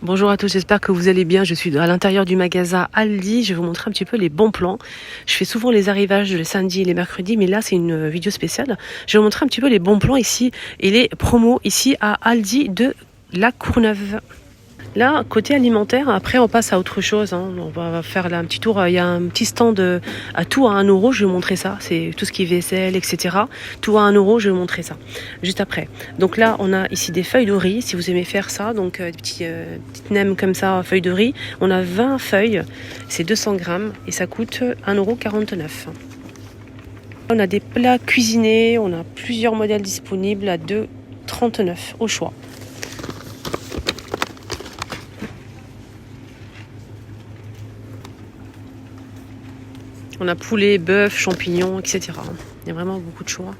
Bonjour à tous, j'espère que vous allez bien. Je suis à l'intérieur du magasin Aldi. Je vais vous montrer un petit peu les bons plans. Je fais souvent les arrivages le samedi et les mercredis, mais là c'est une vidéo spéciale. Je vais vous montrer un petit peu les bons plans ici et les promos ici à Aldi de La Courneuve. Là, côté alimentaire, après on passe à autre chose. On va faire là un petit tour. Il y a un petit stand à tout à 1 euro. Je vais vous montrer ça. C'est tout ce qui est vaisselle, etc. Tout à 1 euro. Je vais vous montrer ça juste après. Donc là, on a ici des feuilles de riz. Si vous aimez faire ça, donc des petites nems comme ça, feuilles de riz. On a 20 feuilles. C'est 200 grammes et ça coûte 1,49 €. On a des plats cuisinés. On a plusieurs modèles disponibles à 2,39 € au choix. On a poulet, bœuf, champignons, etc. Il y a vraiment beaucoup de choix.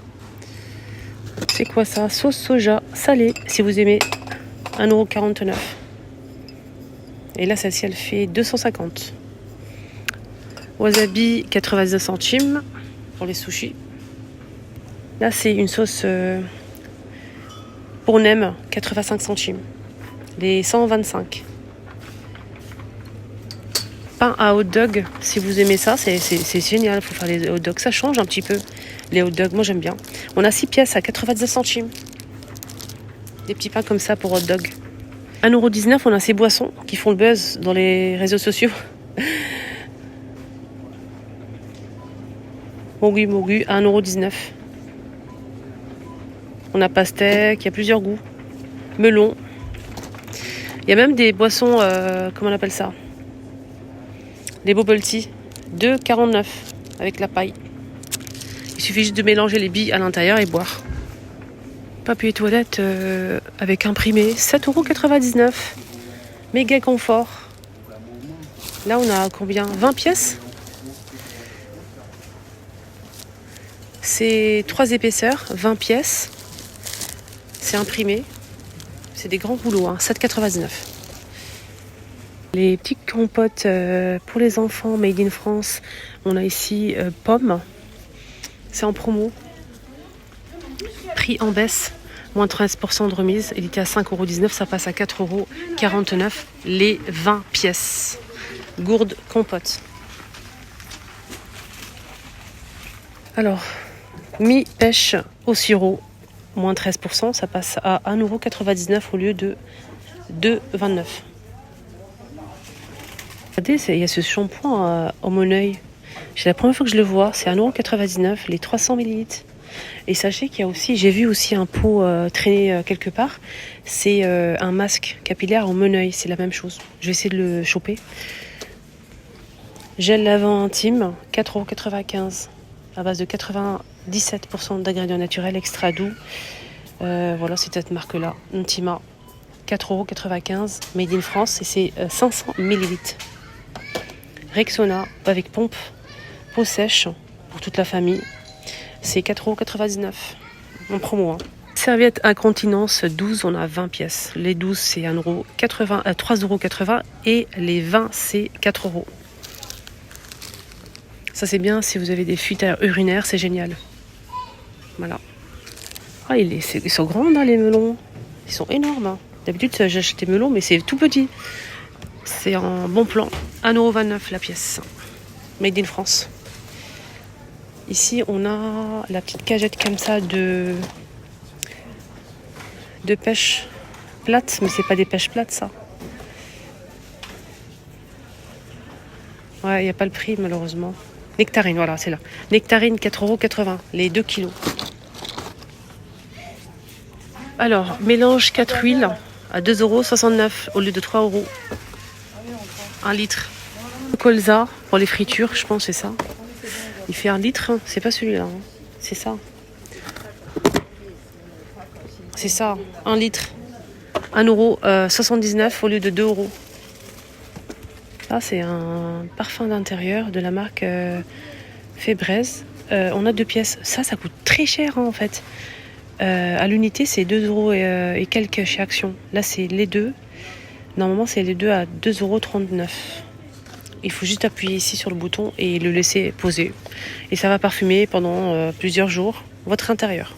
C'est quoi ça? Sauce soja salée, si vous aimez. 1,49 €. Et là, celle-ci, elle fait 250. Wasabi, 99 centimes pour les sushis. Là, c'est une sauce pour nem, 85 centimes. Les 125. Pain à hot dog, si vous aimez ça, c'est génial. Il faut faire les hot dogs, ça change un petit peu. Les hot dogs, moi j'aime bien. On a 6 pièces à 99 centimes. Des petits pains comme ça pour hot dog. 1,19 €, on a ces boissons qui font le buzz dans les réseaux sociaux. Mogu à 1,19 €. On a pastèque, il y a plusieurs goûts. Melon. Il y a même des boissons, comment on appelle ça? Les bubble tea, 2,49 € avec la paille. Il suffit juste de mélanger les billes à l'intérieur et boire. Papier toilette avec imprimé, 7,99 €. Méga confort. Là, on a combien? 20 pièces. C'est 3 épaisseurs, 20 pièces. C'est imprimé. C'est des grands rouleaux, 7,99 €. Les petites compotes pour les enfants made in France. On a ici pommes. C'est en promo. Prix en baisse. Moins 13% de remise. Il était à 5,19 €. Ça passe à 4,49 € les 20 pièces. Gourde compote. Alors, mi-pêche au sirop. Moins 13%. Ça passe à 1,99 € au lieu de 2,29 €. Regardez, il y a ce shampoing au Moneuil. C'est la première fois que je le vois. C'est 1,99 € les 300 ml. Et sachez qu'il y a aussi, j'ai vu aussi un pot traîner quelque part. C'est un masque capillaire au Moneuil. C'est la même chose. Je vais essayer de le choper. Gel lavant intime, 4,95 € à base de 97% d'ingrédients naturels extra doux. Voilà, c'est cette marque-là, Intima. 4,95 € made in France et c'est 500 ml. Rexona avec pompe, peau sèche pour toute la famille. C'est 4,99 € en promo. Serviette incontinence 12, on a 20 pièces. Les 12 c'est 3,80 € et les 20 c'est 4 €. Ça c'est bien si vous avez des fuites urinaires, c'est génial. Voilà. Ah, ils sont grands les melons. Ils sont énormes. D'habitude j'achète des melons mais c'est tout petit. C'est en bon plan. 1,29 € la pièce. Made in France. Ici, on a la petite cagette comme ça de pêche plate. Mais c'est pas des pêches plates, ça. Ouais, il n'y a pas le prix, malheureusement. Nectarine, voilà, c'est là. Nectarine, 4,80 € les 2 kilos. Alors, mélange 4 huiles à 2,69 € au lieu de 3 € 1 litre. Colza pour les fritures, je pense c'est ça. Il fait 1 litre, c'est pas celui-là, c'est ça. C'est ça, 1 litre. 1,79 € au lieu de 2 €. Ça, c'est un parfum d'intérieur de la marque Febreze. On a 2 pièces. Ça coûte très cher en fait. À l'unité, c'est 2 € et quelques chez Action. Là, c'est les deux. Normalement, c'est les deux à 2,39 €. Il faut juste appuyer ici sur le bouton et le laisser poser. Et ça va parfumer pendant plusieurs jours votre intérieur.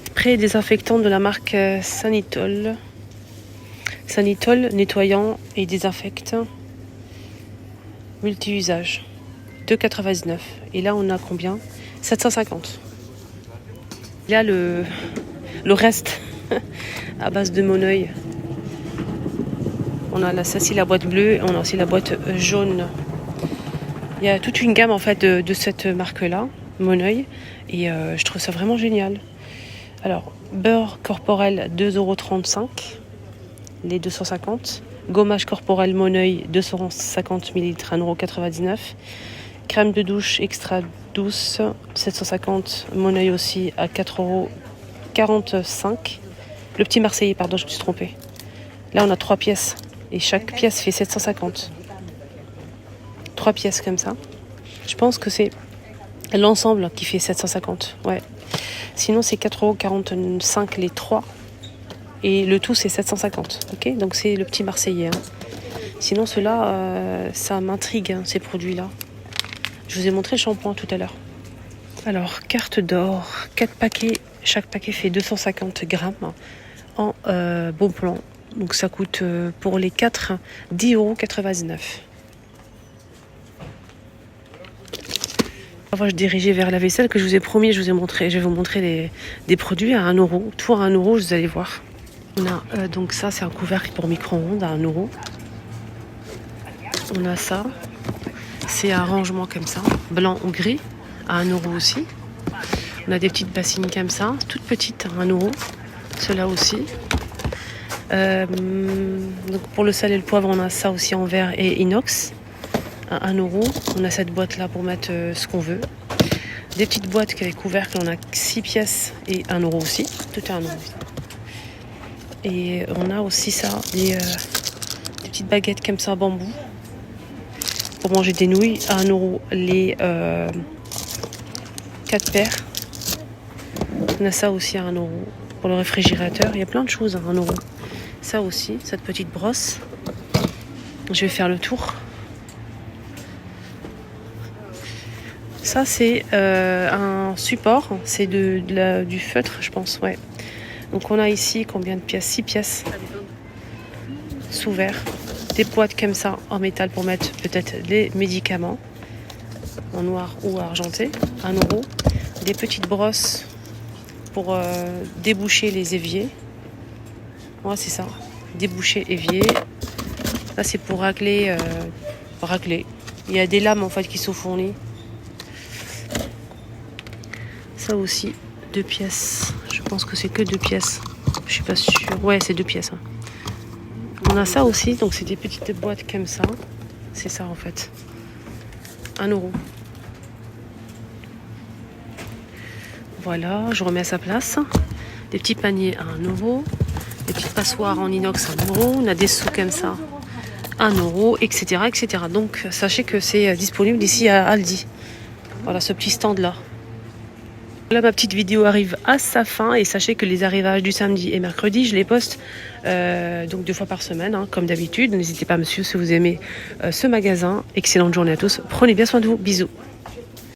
Spray désinfectant de la marque Sanitol. Sanitol, nettoyant et désinfectant. Multi-usage. 2,99. Et là, on a combien? 750. Il y a le reste à base de Moneuil. On a là, ça, c'est la boîte bleue. On a aussi la boîte jaune. Il y a toute une gamme en fait de cette marque-là, Moneuil. Et je trouve ça vraiment génial. Alors, beurre corporel 2,35 €, les 250. Gommage corporel Moneuil 250 ml 1,99 €. Crème de douche extra douce 750, Moneuil aussi à 4,45 €. Le petit Marseillais, pardon, je me suis trompée. Là, on a 3 pièces et chaque pièce fait 750. 3 pièces comme ça. Je pense que c'est l'ensemble qui fait 750. Ouais. Sinon, c'est 4,45 € les 3. Et le tout, c'est 750. Ok, donc c'est le petit Marseillais. Hein. Sinon, ceux-là, ça m'intrigue, hein, ces produits-là. Je vous ai montré le shampoing tout à l'heure. Alors, carte d'or, 4 paquets. Chaque paquet fait 250 grammes en bon plan. Donc, ça coûte pour les 4, 10,99 €. Enfin, je dirigeais vers la vaisselle que je vous ai promis, je vais vous montrer des produits à 1 €. Tout à 1 €, vous allez voir. On a donc ça, c'est un couvercle pour micro-ondes à 1 €. On a ça, c'est un rangement comme ça, blanc ou gris, à 1 € aussi. On a des petites bassines comme ça, toutes petites à 1 €. Ceux-là aussi. Donc pour le sel et le poivre, on a ça aussi en verre et inox. À 1 €. On a cette boîte là pour mettre ce qu'on veut. Des petites boîtes avec couvercle, on a 6 pièces et 1 € aussi. Tout est 1 €. Et on a aussi ça, des petites baguettes comme ça, bambou. Pour manger des nouilles, à 1 € les 4 paires. On a ça aussi à 1 € pour le réfrigérateur. Il y a plein de choses à 1 €. Ça aussi, cette petite brosse. Je vais faire le tour. Ça, c'est un support. C'est du feutre, je pense. Ouais. Donc, on a ici combien de pièces? 6 pièces. Sous verre. Des boîtes comme ça en métal pour mettre peut-être des médicaments. En noir ou argenté. 1 €. Des petites brosses pour déboucher les éviers. Ouais, c'est ça. Déboucher évier. Là, c'est pour racler. Il y a des lames en fait qui sont fournies. Ça aussi, 2 pièces. Je pense que c'est que 2 pièces. Je suis pas sûre. Ouais, c'est 2 pièces. Hein. On a ça aussi, donc c'est des petites boîtes comme ça. C'est ça en fait. 1 €. Voilà, je remets à sa place. Des petits paniers à 1 €. Des petites passoires en inox à 1 €. On a des seaux comme ça. 1 €, etc., etc. Donc, sachez que c'est disponible ici à Aldi. Voilà, ce petit stand-là. Là, ma petite vidéo arrive à sa fin et sachez que les arrivages du samedi et mercredi, je les poste donc 2 fois par semaine, hein, comme d'habitude. N'hésitez pas, monsieur, si vous aimez ce magasin. Excellente journée à tous. Prenez bien soin de vous. Bisous.